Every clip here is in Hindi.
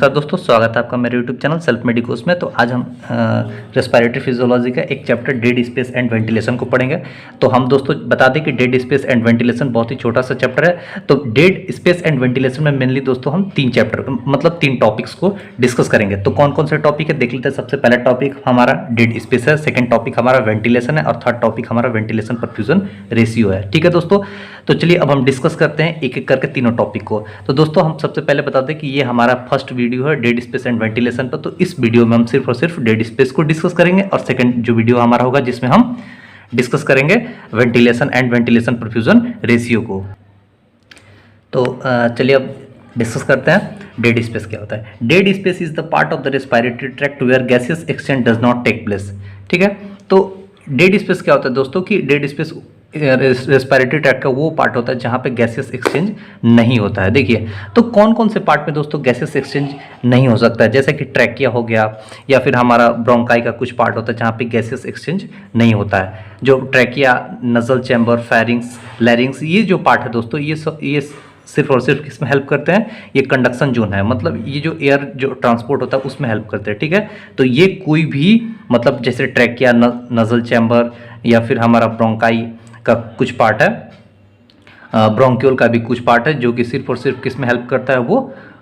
नमस्कार दोस्तों, स्वागत है आपका मेरे YouTube चैनल सेल्फ मेडिकोस में। तो आज हम रेस्पिरेटरी फिजियोलॉजी का एक chapter dead space and ventilation को पढ़ेंगे। तो हम दोस्तों बता दें कि डेड स्पेस एंड वेंटिलेशन बहुत ही छोटा सा चैप्टर है। तो डेड स्पेस एंड वेंटिलेशन में मेनली दोस्तों हम तीन टॉपिक्स को डिस्कस करेंगे। तो कौन कौन से टॉपिक है देख लेते हैं। सबसे पहला टॉपिक हमारा डेड स्पेस है, सेकेंड टॉपिक हमारा वेंटिलेशन है और थर्ड टॉपिक हमारा वेंटिलेशन परफ्यूजन रेशियो है। ठीक है दोस्तों, तो चलिए अब हम डिस्कस करते हैं एक एक करके तीनों टॉपिक को। तो दोस्तों हम सबसे पहले बता दें कि ये हमारा फर्स्ट वीडियो है डेड स्पेस एंड वेंटिलेशन पर। तो इस वीडियो में हम सिर्फ और सिर्फ डेड स्पेस को डिस्कस करेंगे और सेकंड जो वीडियो हमारा होगा जिसमें हम डिस्कस करेंगे ventilation and ventilation perfusion ratio को। तो चलिए अब डिस्कस करते हैं डेड स्पेस क्या होता है। Dead space is the part of the respiratory tract where gases exchange does not take place. ठीक है, तो डेड स्पेस क्या होता है दोस्तों कि डेड स्पेस रेस्पिरेटरी ट्रैक्ट का वो पार्ट होता है जहाँ पे गैसेस एक्सचेंज नहीं होता है। देखिए तो कौन कौन से पार्ट में दोस्तों गैसेस एक्सचेंज नहीं हो सकता है, जैसे कि ट्रैकिया हो गया या फिर हमारा ब्रोंकाई का कुछ पार्ट होता है जहाँ पे गैसेस एक्सचेंज नहीं होता है। जो ट्रैकिया, नजल चैम्बर, फेरिंग्स, लैरिंग्स, ये जो पार्ट है दोस्तों ये सिर्फ और सिर्फ किसमें हेल्प करते हैं, ये कंडक्शन जोन है, मतलब ये जो एयर जो ट्रांसपोर्ट होता है उसमें हेल्प करते हैं। ठीक है, तो ये कोई भी मतलब जैसे ट्रैकिया, नजल चैम्बर या फिर हमारा ब्रोंकाई का कुछ पार्ट है, ब्रोंक्यूल का भी कुछ पार्ट है जो कि सिर्फ और सिर्फ किस में हेल्प करता है, वो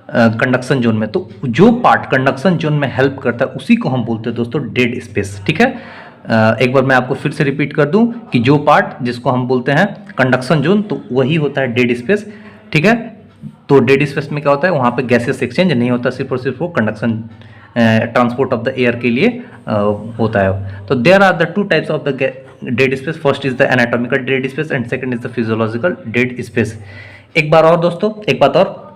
कंडक्शन जोन में। तो जो पार्ट कंडक्शन जोन में हेल्प करता है उसी को हम बोलते हैं दोस्तों डेड स्पेस। ठीक है, एक बार मैं आपको फिर से रिपीट कर दूं कि जो पार्ट जिसको हम बोलते हैं कंडक्शन जोन तो वही होता है डेड स्पेस। ठीक है, तो डेड स्पेस में क्या होता है, वहाँ पे गैसेस एक्सचेंज नहीं होता, सिर्फ और सिर्फ वो conduction transport of the air के लिए होता है। तो there are the two types of the dead space. First is the anatomical dead space and second is the physiological dead space. एक बार और दोस्तों, एक बात और,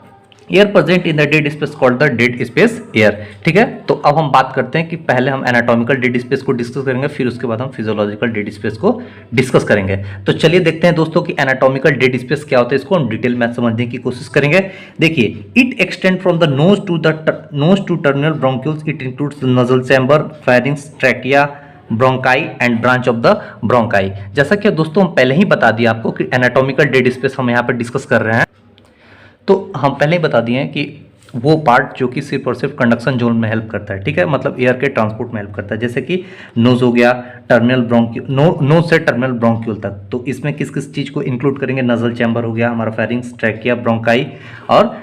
air present in the dead space called the dead space air. ठीक है, तो अब हम बात करते हैं कि पहले हम एनाटॉमिकल डेड स्पेस को डिस्कस करेंगे, फिर उसके बाद हम फिजियोलॉजिकल डेड स्पेस को डिस्कस करेंगे। तो चलिए देखते हैं दोस्तों कि एनाटॉमिकल डेड स्पेस क्या होता है, इसको हम डिटेल में समझने की कोशिश करेंगे। देखिए, it extend from the nose to terminal bronchioles. It includes the nasal chamber, pharynx, trachea, bronchi and branch of the bronchi. जैसा कि दोस्तों हम पहले ही बता दिया आपको कि एनाटॉमिकल डेड स्पेस हम यहाँ पर डिस्कस कर रहे हैं, तो हम पहले ही बता दिए हैं कि वो पार्ट जो कि सिर्फ और सिर्फ कंडक्शन जोन में हेल्प करता है। ठीक है, मतलब एयर के ट्रांसपोर्ट में हेल्प करता है, जैसे कि नोज हो गया, टर्मिनल ब्रोंक्यूल, नोज से टर्मिनल ब्रोंक्यूल तक। तो इसमें किस किस चीज़ को इंक्लूड करेंगे, नजल चैम्बर हो गया, हमारा फेरिंग्स, ट्रैकिया, ब्रोंकाई और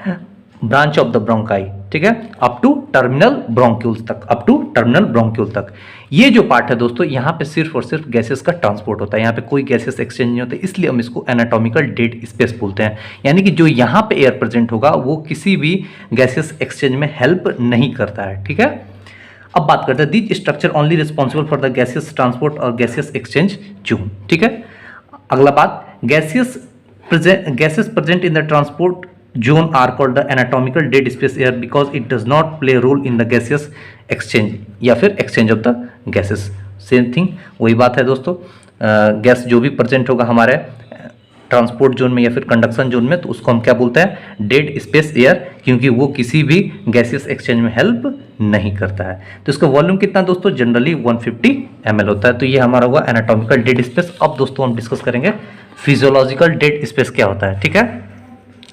ब्रांच ऑफ द ब्रोंकाई। ठीक है, अप टू टर्मिनल ब्रोंक्यूल्स तक, अप टू टर्मिनल ब्रोंक्यूल तक। ये जो पार्ट है दोस्तों यहाँ पे सिर्फ और सिर्फ गैसेस का ट्रांसपोर्ट होता है, यहाँ पे कोई गैसेस एक्सचेंज नहीं होता, इसलिए हम इसको एनाटॉमिकल डेड स्पेस बोलते हैं। यानी कि जो यहाँ पे एयर प्रेजेंट होगा वो किसी भी गैसेस एक्सचेंज में हेल्प नहीं करता है। ठीक है, अब बात करते हैं this structure only responsible for the gases transport और गैसेस एक्सचेंज जोन। ठीक है, अगला बात, gases present in the transport zone are called the anatomical dead space air because it does not play a role in the gaseous exchange या फिर exchange of the gases। Same thing, वही बात है दोस्तों, गैस जो भी प्रेजेंट होगा हमारे ट्रांसपोर्ट जोन में या फिर कंडक्शन जोन में तो उसको हम क्या बोलते हैं, डेड स्पेस एयर, क्योंकि वो किसी भी गैसियस एक्सचेंज में हेल्प नहीं करता है। तो इसका वॉल्यूम कितना दोस्तों, जनरली 150 ml होता है। तो ये हमारा हुआ एनाटॉमिकल डेड स्पेस। अब दोस्तों हम डिस्कस करेंगे फिजियोलॉजिकल डेड स्पेस क्या होता है। ठीक है,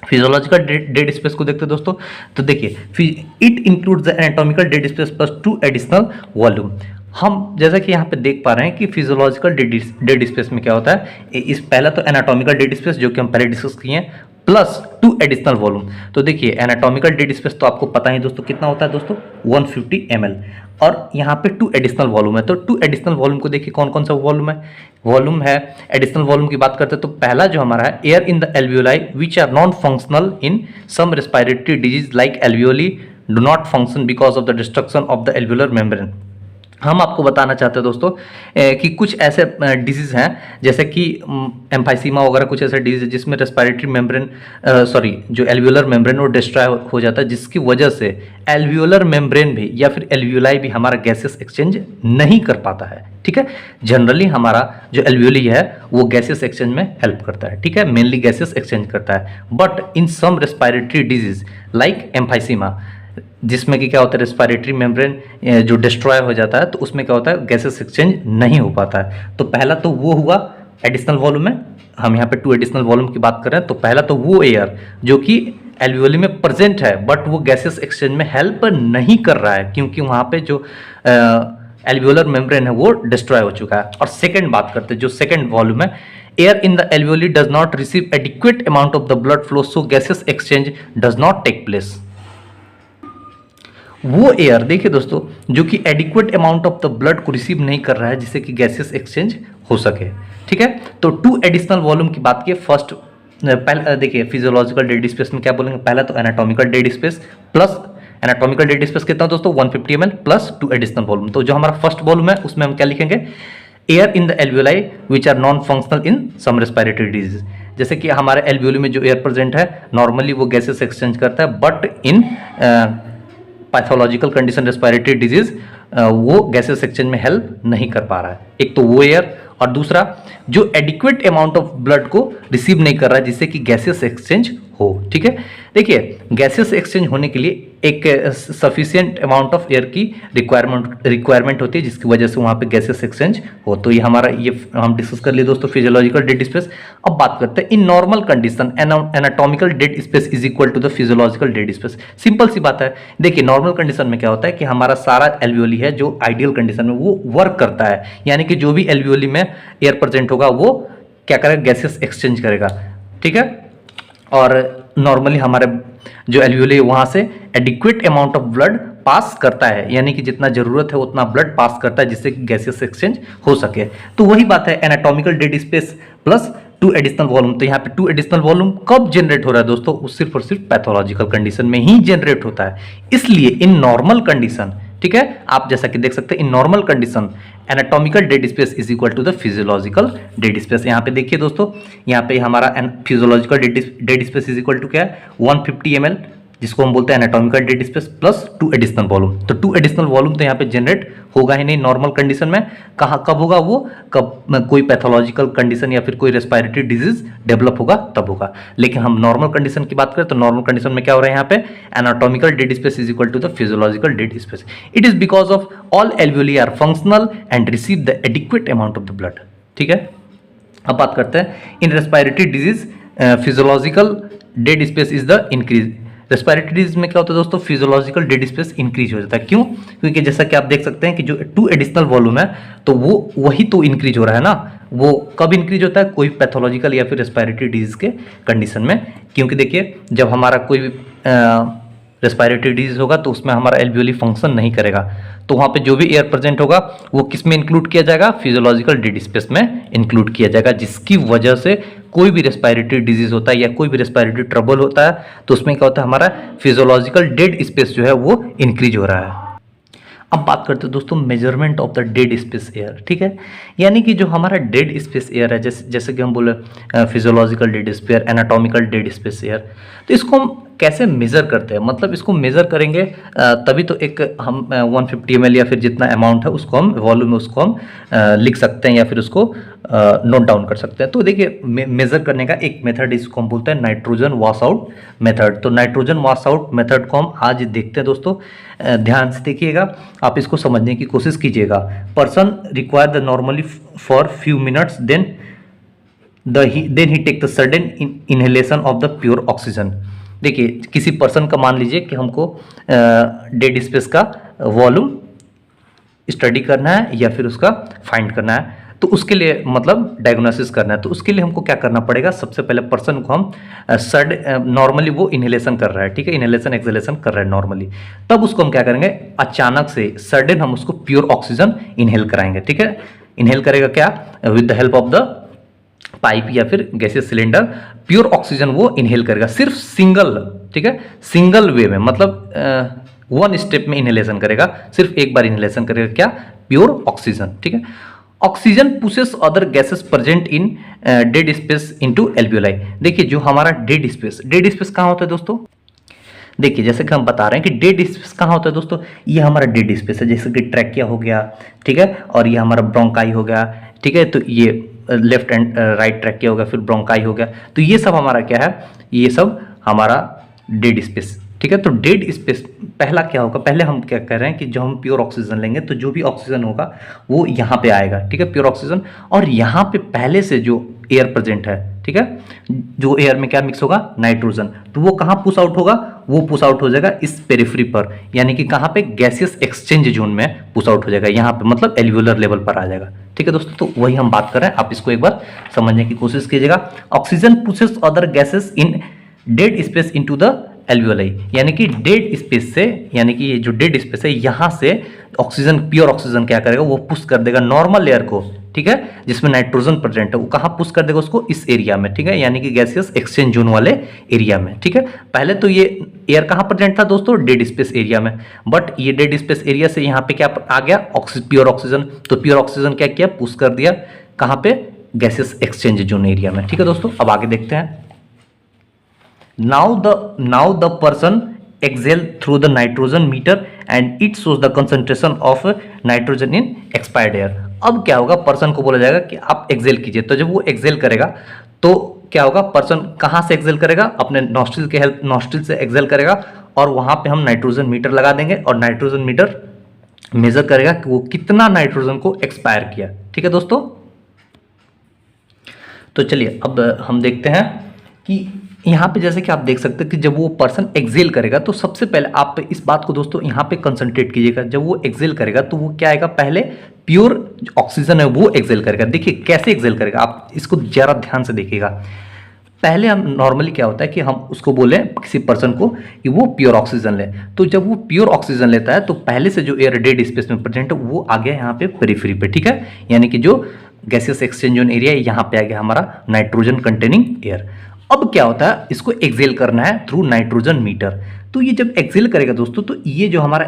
फिजियोलॉजिकल डेड स्पेस को देखते हैं दोस्तों। तो देखिए, it includes the anatomical dead space plus 2 additional volume. हम जैसा कि यहाँ पे देख पा रहे हैं कि फिजियोलॉजिकल डेड स्पेस में क्या होता है, इस पहला तो एनाटॉमिकल डेड स्पेस जो कि हम पहले डिस्कस किए हैं, प्लस 2 एडिशनल वॉल्यूम। तो देखिए एनाटॉमिकल डेड स्पेस तो आपको पता ही दोस्तों कितना होता है दोस्तों, 150 ml, और यहाँ पे 2 एडिशनल वॉल्यूम है। तो 2 एडिशनल वॉल्यूम को देखिए कौन कौन सा वॉल्यूम है एडिशनल वॉल्यूम की बात करते हैं। तो पहला जो हमारा है, air in the alveoli which are non functional in some respiratory disease like alveoli do not function because of the destruction of the alveolar membrane. हम आपको बताना चाहते हैं दोस्तों कि कुछ ऐसे डिजीज़ हैं जैसे कि एम्फाइसीमा वगैरह, कुछ ऐसे डिजीज जिसमें रेस्पिरेटरी मेम्ब्रेन जो एल्वियोलर मेम्ब्रेन वो डिस्ट्रॉय हो जाता है, जिसकी वजह से एल्वियोलर मेम्ब्रेन भी या फिर एल्वियोलाई भी हमारा गैसेस एक्सचेंज नहीं कर पाता है। ठीक है, जनरली हमारा जो एल्वियोली है वो गैसेस एक्सचेंज में हेल्प करता है। ठीक है, मेनली गैसेस एक्सचेंज करता है, but in some respiratory disease like emphysema, जिसमें कि क्या होता है, रेस्पिरेटरी मेम्ब्रेन जो डिस्ट्रॉय हो जाता है तो उसमें क्या होता है, गैसेस एक्सचेंज नहीं हो पाता है। तो पहला तो वो हुआ एडिशनल वॉल्यूम में, हम यहाँ पे 2 एडिशनल वॉल्यूम की बात कर रहे हैं। तो पहला तो वो एयर जो कि एल्वियोली में प्रेजेंट है बट वो गैसेस एक्सचेंज में हेल्प नहीं कर रहा है, क्योंकि वहाँ पे जो एल्वियोलर मेम्ब्रेन है वो डिस्ट्रॉय हो चुका है। और सेकंड बात करते हैं, जो सेकंड वॉल्यूम है, air in the alveoli does not receive adequate amount of the blood flow so gases exchange does not take place. वो एयर देखिए दोस्तों जो कि adequate amount of the blood को रिसीव नहीं कर रहा है जिससे कि गैसेस एक्सचेंज हो सके, ठीक है। तो 2 एडिशनल वॉल्यूम की बात की, फर्स्ट पहले देखिए फिजियोलॉजिकल डेड स्पेस में क्या बोलेंगे, पहला तो anatomical dead space plus anatomical dead space कितना दोस्तों 150 ml प्लस 2 एडिशनल वॉल्यूम। तो जो हमारा फर्स्ट वॉल्यूम है उसमें हम क्या लिखेंगे, air in the alveoli which are non functional in some respiratory disease. जैसे कि हमारे एल्वियोली में जो एयर प्रेजेंट है नॉर्मली वो गैसेस एक्सचेंज करता है, but in pathological condition respiratory disease वो गैसेस एक्सचेंज में हेल्प नहीं कर पा रहा है। एक तो वो एयर, और दूसरा जो एडिक्वेट अमाउंट ऑफ ब्लड को रिसीव नहीं कर रहा है जिससे कि गैसेस एक्सचेंज हो, ठीक है। देखिए गैसेस एक्सचेंज होने के लिए एक सफिशिएंट अमाउंट ऑफ एयर की रिक्वायरमेंट होती है जिसकी वजह से वहाँ पे गैसेस एक्सचेंज हो। तो ये हमारा ये हम डिस्कस कर लिए दोस्तों फिजियोलॉजिकल डेड स्पेस। अब बात करते हैं in normal condition anatomical dead space is equal to the physiological dead space. Simple सी बात है, देखिए नॉर्मल कंडीशन में क्या होता है कि हमारा सारा एल्वियोली है जो आइडियल कंडीशन में वो वर्क करता है, यानी कि जो भी एल्वियोली में एयर प्रेजेंट होगा वो क्या करेगा, गैसेस एक्सचेंज करेगा, ठीक है। और नॉर्मली हमारे जो एल्वियोली है वहां से adequate amount of blood pass करता है, यानी कि जितना जरूरत है उतना ब्लड पास करता है जिससे कि गैसेस एक्सचेंज हो सके। तो वही बात है anatomical dead space plus 2 additional volume. तो यहाँ पे 2 एडिशनल वॉल्यूम कब जनरेट हो रहा है दोस्तों, वो सिर्फ और सिर्फ पैथोलॉजिकल कंडीशन में ही जनरेट होता है। इसलिए इन नॉर्मल कंडीशन, ठीक है, आप जैसा कि देख सकते हैं in normal condition anatomical dead space is equal to the physiological dead space. यहाँ पे देखिए दोस्तों, यहाँ पे हमारा physiological dead space is equal to क्या है 150 ml, जिसको हम बोलते हैं anatomical dead space plus 2 additional volume. तो 2 एडिशनल वॉल्यूम तो यहाँ पे जनरेट होगा ही नहीं नॉर्मल कंडीशन में। कहाँ कब होगा वो, कब कोई पैथोलॉजिकल कंडीशन या फिर कोई रेस्पिरेटरी डिजीज डेवलप होगा तब होगा। लेकिन हम नॉर्मल कंडीशन की बात करें तो नॉर्मल कंडीशन में क्या हो रहा है, यहाँ पे anatomical dead space is equal to the physiological dead space. It is because of all alveoli are functional and receive the adequate amount of the blood, ठीक है। अब बात करते हैं in respiratory disease physiological dead space is the increase. Respiratory disease में क्या होता है दोस्तों, फिजियोलॉजिकल डेड स्पेस इंक्रीज हो जाता है। क्यों, क्योंकि जैसा कि आप देख सकते हैं कि जो 2 एडिशनल वॉल्यूम है तो वो वही तो इंक्रीज हो रहा है ना। वो कब इंक्रीज होता है, कोई पैथोलॉजिकल या फिर रेस्पिरेटरी डिजीज के कंडीशन में। क्योंकि देखिए जब हमारा कोई रेस्पिरेटरी डिजीज होगा तो उसमें हमारा एल्वियोली फंक्शन नहीं करेगा, तो वहाँ पे जो भी एयर प्रेजेंट होगा वो किस में इंक्लूड किया जाएगा, फिजियोलॉजिकल डेड स्पेस में इंक्लूड किया जाएगा, जिसकी वजह से कोई भी रेस्पिरेटरी डिजीज होता है या कोई भी रेस्पिरेटरी ट्रबल होता है तो उसमें क्या होता है, हमारा फिजियोलॉजिकल डेड स्पेस जो है वो इंक्रीज हो रहा है। अब बात करते हैं दोस्तों measurement of the dead space air, ठीक है। यानी कि जो हमारा डेड स्पेस एयर है, जैसे कि हम बोले physiological dead space, anatomical dead space air, तो इसको हम कैसे मेज़र करते हैं, मतलब इसको मेज़र करेंगे तभी तो एक हम 150 ml या फिर जितना अमाउंट है उसको हम वॉल्यूम में उसको हम लिख सकते हैं या फिर उसको नोट डाउन कर सकते हैं। तो देखिए मेज़र करने का एक मेथड इसको हम बोलते हैं नाइट्रोजन वॉश आउट मेथड। तो नाइट्रोजन वॉश आउट मेथड को हम आज देखते हैं दोस्तों, ध्यान से देखिएगा, आप इसको समझने की कोशिश कीजिएगा। Person require the normally for few minutes then he take the sudden inhalation of the pure oxygen. देखिए किसी पर्सन का मान लीजिए कि हमको डेड स्पेस का वॉल्यूम स्टडी करना है या फिर उसका फाइंड करना है, तो उसके लिए मतलब डायग्नोसिस करना है, तो उसके लिए हमको क्या करना पड़ेगा, सबसे पहले पर्सन को हम नॉर्मली वो इनहेलेशन कर रहा है, ठीक है, इनहेलेशन एक्सहेलेशन कर रहा है नॉर्मली, तब उसको हम क्या करेंगे, अचानक से सडन हम उसको प्योर ऑक्सीजन इनहेल कराएंगे, ठीक है। इनहेल करेगा क्या, with the help of the pipe या फिर गैसेस सिलेंडर, प्योर ऑक्सीजन वो इनहेल करेगा, सिर्फ सिंगल, ठीक है, सिंगल वे में, मतलब वन स्टेप में इनहेलेशन करेगा, सिर्फ एक बार इनहेलेशन करेगा, क्या, प्योर ऑक्सीजन, ठीक है। Oxygen pushes other gases present in dead space into alveoli. देखिए जो हमारा डेड स्पेस कहाँ होता है दोस्तों, देखिए जैसे कि हम बता रहे हैं कि डेड स्पेस कहाँ होता है दोस्तों, ये हमारा डेड स्पेस है, जैसे कि ट्रैकिया हो गया, ठीक है, और ये हमारा ब्रोंकाई हो गया, ठीक है, तो ये लेफ्ट एंड राइट ट्रैकिया हो गया, फिर ब्रोंकाई हो गया, तो ये सब हमारा क्या है, ये सब हमारा डेड स्पेस, ठीक है। तो डेड स्पेस पहला क्या होगा, पहले हम क्या कह रहे हैं कि जब हम प्योर ऑक्सीजन लेंगे तो जो भी ऑक्सीजन होगा वो यहाँ पे आएगा, ठीक है, प्योर ऑक्सीजन, और यहाँ पे पहले से जो एयर प्रेजेंट है ठीक है। जो एयर में क्या मिक्स होगा, नाइट्रोजन, तो वो कहाँ पुश आउट होगा, वो पुश आउट हो जाएगा इस पेरिफेरी पर, यानी कि कहाँ पे, गैसियस एक्सचेंज जोन में पुश आउट हो जाएगा, यहाँ पे मतलब एल्वियोलर लेवल पर आ जाएगा। ठीक है दोस्तों, तो वही हम बात कर रहे हैं, आप इसको एक बार समझने की कोशिश कीजिएगा। Oxygen pushes other gases in dead space into the alveoli, यानी कि डेड स्पेस से, यानी कि ये जो डेड स्पेस है यहाँ से ऑक्सीजन, प्योर ऑक्सीजन क्या करेगा, वो पुश कर देगा नॉर्मल एयर को, ठीक है, जिसमें नाइट्रोजन प्रेजेंट है, वो कहाँ पुश कर देगा उसको, इस एरिया में, ठीक है, यानी कि गैसियस एक्सचेंज जोन वाले एरिया में। ठीक है, पहले तो ये एयर कहाँ प्रेजेंट था दोस्तों, डेड स्पेस एरिया में, बट ये डेड स्पेस एरिया से यहाँ पे क्या आ गया, प्योर ऑक्सीजन, तो प्योर ऑक्सीजन क्या किया, पुश कर दिया कहाँ पे, गैसियस एक्सचेंज जोन एरिया में। ठीक है दोस्तों, अब आगे देखते हैं। now the person exhale through the nitrogen meter and it shows the concentration of nitrogen in expired air। अब क्या होगा, पर्सन को बोला जाएगा कि आप एक्सेल कीजिए, तो जब वो एक्सेल करेगा तो क्या होगा, पर्सन कहाँ से एक्सेल करेगा, अपने नॉस्ट्रिल के हेल्प, नॉस्ट्रिल से एक्सेल करेगा, और वहां पे हम नाइट्रोजन मीटर लगा देंगे और नाइट्रोजन मीटर मेजर करेगा कि वो कितना नाइट्रोजन को एक्सपायर किया। ठीक है दोस्तों, तो चलिए अब हम देखते हैं कि यहाँ पे जैसे कि आप देख सकते हैं कि जब वो पर्सन एक्सेल करेगा तो सबसे पहले आप इस बात को दोस्तों यहाँ पे कंसंट्रेट कीजिएगा। जब वो एक्सेल करेगा तो वो क्या आएगा, पहले प्योर ऑक्सीजन है वो एक्सेल करेगा। देखिए कैसे एक्सेल करेगा, आप इसको जरा ध्यान से देखिएगा। पहले हम नॉर्मली क्या होता है कि हम उसको बोले किसी पर्सन को कि वो प्योर ऑक्सीजन ले, तो जब वो प्योर ऑक्सीजन लेता है तो पहले से जो एयर डेड स्पेस में प्रेजेंट है वो आ गया यहाँ पे पेरिफेरी पे। ठीक है, यानी कि जो गैसियस एक्सचेंज जोन एरिया है यहाँ पे आ गया हमारा नाइट्रोजन कंटेनिंग एयर। अब क्या होता है, इसको एक्सेल करना है थ्रू नाइट्रोजन मीटर। तो ये जब एक्सेल करेगा दोस्तों, तो ये जो हमारा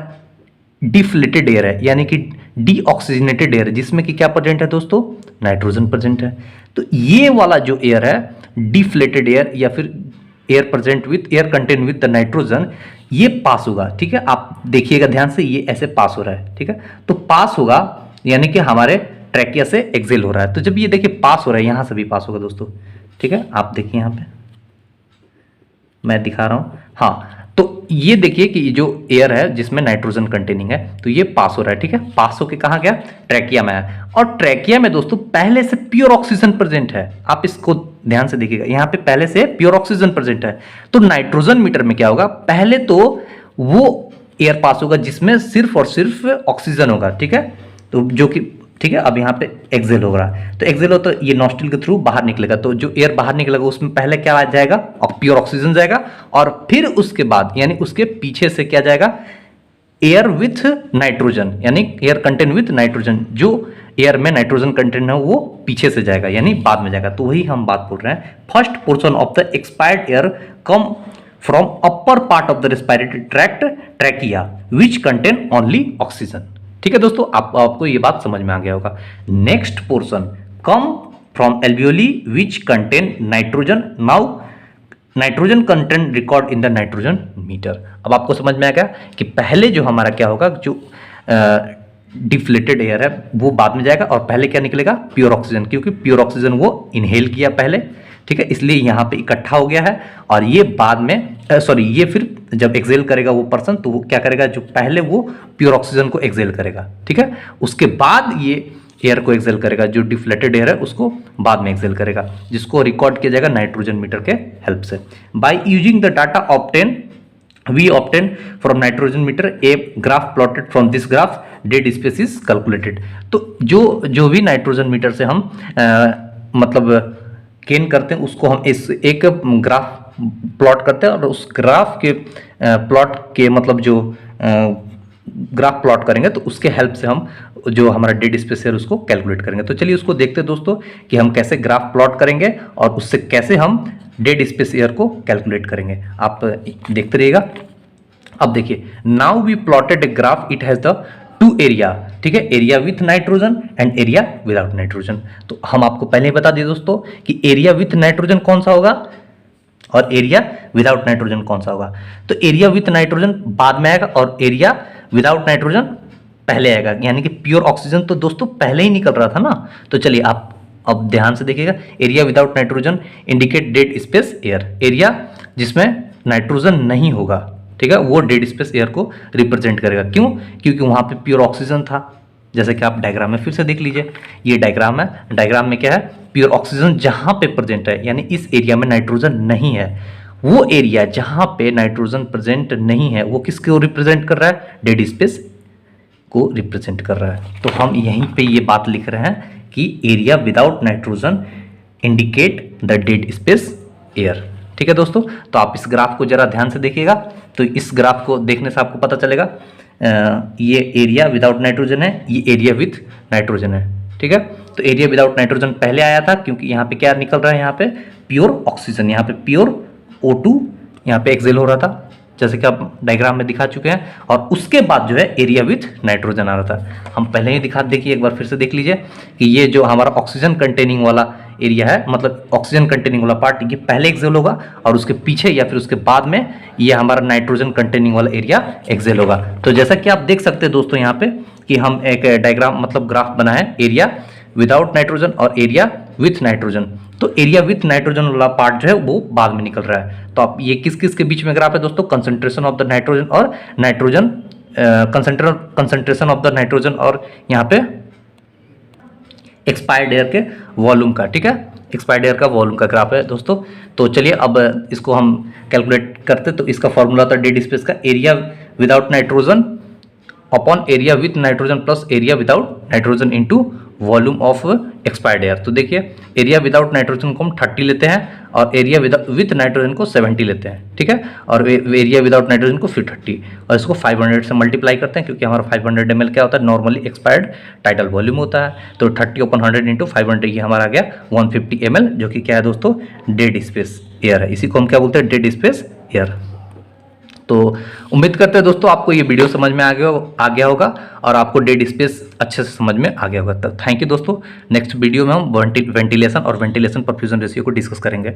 डिफ्लेटेड एयर है, यानी कि डीऑक्सीजनेटेड एयर, जिसमें कि क्या प्रेजेंट है दोस्तों, नाइट्रोजन प्रेजेंट है, तो ये वाला जो एयर है डिफ्लेटेड एयर या फिर air present with air contain with the nitrogen, ये पास होगा। ठीक है, आप देखिएगा ध्यान से, ये ऐसे पास हो रहा है। ठीक है, तो पास होगा यानी कि हमारे ट्रैकिया से एक्सेल हो रहा है। तो जब ये देखिए पास हो रहा है, यहां से भी पास होगा दोस्तों। ठीक है, आप देखिए यहाँ पे मैं दिखा रहा हूं, हाँ, तो ये देखिए कि जो एयर है जिसमें नाइट्रोजन कंटेनिंग है, तो ये पास हो रहा है। ठीक है, पास होके कहाँ गया, ट्रैकिया में है, और ट्रैकिया में दोस्तों पहले से प्योर ऑक्सीजन प्रेजेंट है। आप इसको ध्यान से देखिएगा, यहाँ पे पहले से प्योर ऑक्सीजन प्रेजेंट है। तो नाइट्रोजन मीटर में क्या होगा, पहले तो वो एयर पास होगा जिसमें सिर्फ और सिर्फ ऑक्सीजन होगा। ठीक है, तो जो कि ठीक है, अब यहाँ पे एक्सेल हो रहा है, तो एक्सेल हो तो ये नॉस्ट्रिल के थ्रू बाहर निकलेगा, तो जो एयर बाहर निकलेगा उसमें पहले क्या आ जाएगा, प्योर ऑक्सीजन जाएगा, और फिर उसके बाद यानी उसके पीछे से क्या जाएगा, एयर विथ नाइट्रोजन, यानी एयर कंटेन विथ नाइट्रोजन। जो एयर में नाइट्रोजन कंटेंट है वो पीछे से जाएगा, यानी बाद में जाएगा। तो वही हम बात बोल रहे हैं, first portion of the expired air come from upper part of the respiratory tract, trachea, which contain only oxygen. ठीक है दोस्तों, आपको ये बात समझ में आ गया होगा। Next portion come from alveoli which contain nitrogen. Now nitrogen content record in the nitrogen meter. अब आपको समझ में आ गया कि पहले जो हमारा क्या होगा, जो डिफ्लेटेड एयर है वो बाद में जाएगा, और पहले क्या निकलेगा, प्योर ऑक्सीजन, क्योंकि प्योर ऑक्सीजन वो इनहेल किया पहले। ठीक है, इसलिए यहाँ पे इकट्ठा हो गया है, और ये बाद में ये फिर जब एक्सेल करेगा वो पर्सन, तो वो क्या करेगा, जो पहले वो प्योर ऑक्सीजन को एक्सेल करेगा। ठीक है, उसके बाद ये एयर को एक्सेल करेगा, जो डिफ्लेटेड एयर है उसको बाद में एक्सेल करेगा, जिसको रिकॉर्ड किया जाएगा नाइट्रोजन मीटर के हेल्प से। By using the data obtain we obtain from nitrogen meter a graph plotted from this graph dead space is calculated। तो जो भी नाइट्रोजन मीटर से हम मतलब गेन करते हैं उसको हम इस एक ग्राफ प्लॉट करते हैं, और उस ग्राफ के प्लॉट के मतलब जो ग्राफ प्लॉट करेंगे तो उसके हेल्प से हम जो हमारा डेड स्पेस है उसको कैलकुलेट करेंगे। तो चलिए उसको देखते हैं दोस्तों कि हम कैसे ग्राफ प्लॉट करेंगे और उससे कैसे हम डेड स्पेस एयर को कैलकुलेट करेंगे। आप देखते रहिएगा। अब देखिए, now we plotted a graph, it has the two area. ठीक है, area with nitrogen and area without nitrogen. तो हम आपको पहले ही बता दिए दोस्तों कि एरिया विथ नाइट्रोजन कौन सा होगा और एरिया विदाउट नाइट्रोजन कौन सा होगा। तो एरिया विथ नाइट्रोजन बाद में आएगा और एरिया विदाउट नाइट्रोजन पहले आएगा, यानी कि प्योर ऑक्सीजन तो दोस्तों पहले ही निकल रहा था ना। तो चलिए आप अब ध्यान से देखिएगा, area without nitrogen indicate dead space air. Area जिसमें नाइट्रोजन नहीं होगा, ठीक है, वो डेड स्पेस एयर को रिप्रेजेंट करेगा। क्यों? क्योंकि वहां पे प्योर ऑक्सीजन था। जैसे कि आप डायग्राम में फिर से देख लीजिए, ये डायग्राम है, डायग्राम में क्या है, प्योर ऑक्सीजन जहाँ पे प्रेजेंट है, यानी इस एरिया में नाइट्रोजन नहीं है, वो एरिया जहाँ पे नाइट्रोजन प्रेजेंट नहीं है वो किसको रिप्रेजेंट कर रहा है, डेड स्पेस को रिप्रेजेंट कर रहा है। तो हम यहीं पे ये बात लिख रहे हैं कि area without nitrogen indicate the dead space air. ठीक है दोस्तों, तो आप इस ग्राफ को जरा ध्यान से देखिएगा। तो इस ग्राफ को देखने से आपको पता चलेगा ये एरिया विदाउट नाइट्रोजन है, ये एरिया विथ नाइट्रोजन है। ठीक है, तो एरिया विदाउट नाइट्रोजन पहले आया था क्योंकि यहाँ पे क्या निकल रहा है, यहाँ पे प्योर ऑक्सीजन, यहाँ पे प्योर O2 यहाँ पे एक्सेल हो रहा था, जैसे कि आप डायग्राम में दिखा चुके हैं। और उसके बाद जो है एरिया विथ नाइट्रोजन आ रहा था। हम पहले ही दिखा, देखिए एक बार फिर से देख लीजिए कि ये जो हमारा ऑक्सीजन कंटेनिंग वाला एरिया है, मतलब ऑक्सीजन कंटेनिंग वाला पार्ट, ये पहले एक्सेल होगा और उसके पीछे या फिर उसके बाद में ये हमारा नाइट्रोजन कंटेनिंग वाला एरिया एक्सेल होगा। तो जैसा कि आप देख सकते हैं दोस्तों यहाँ पे कि हम एक डायग्राम मतलब ग्राफ बना है एरिया विदाउट नाइट्रोजन और एरिया विथ नाइट्रोजन। तो एरिया विथ नाइट्रोजन वाला पार्ट जो है वो बाद में निकल रहा है। तो आप ये किस किस के बीच में ग्राफ है दोस्तों, कंसंट्रेशन ऑफ द नाइट्रोजन और nitrogen, concentration of the nitrogen और यहाँ पे एक्सपायर्ड एयर के वॉल्यूम का। ठीक है, एक्सपायर्ड एयर का वॉल्यूम का ग्राफ है दोस्तों। तो चलिए अब इसको हम कैलकुलेट करते। तो इसका फॉर्मूला था डेड स्पेस का, area without nitrogen upon area with nitrogen plus area without nitrogen into volume of expired air. तो देखिए एरिया विदाउट नाइट्रोजन को हम 30 लेते हैं और एरिया विथ नाइट्रोजन को 70 लेते हैं। ठीक है, और एरिया विदाउट नाइट्रोजन को फिर 30 और इसको 500 से मल्टीप्लाई करते हैं क्योंकि हमारा 500 ml क्या होता है, नॉर्मली एक्सपायर्ड टाइटल वॉल्यूम होता है। तो 30/100 इंटू 500 ये हमारा आ गया 150 ml, जो कि क्या है दोस्तों, डेड स्पेस एयर है। इसी को हम क्या बोलते हैं, डेड स्पेस एयर। तो उम्मीद करते हैं दोस्तों आपको ये वीडियो समझ में आ गया होगा और आपको डेड स्पेस अच्छे से समझ में आ गया होगा। तब थैंक यू दोस्तों। नेक्स्ट वीडियो में हम वेंटिलेशन और वेंटिलेशन परफ्यूजन रेशियो को डिस्कस करेंगे।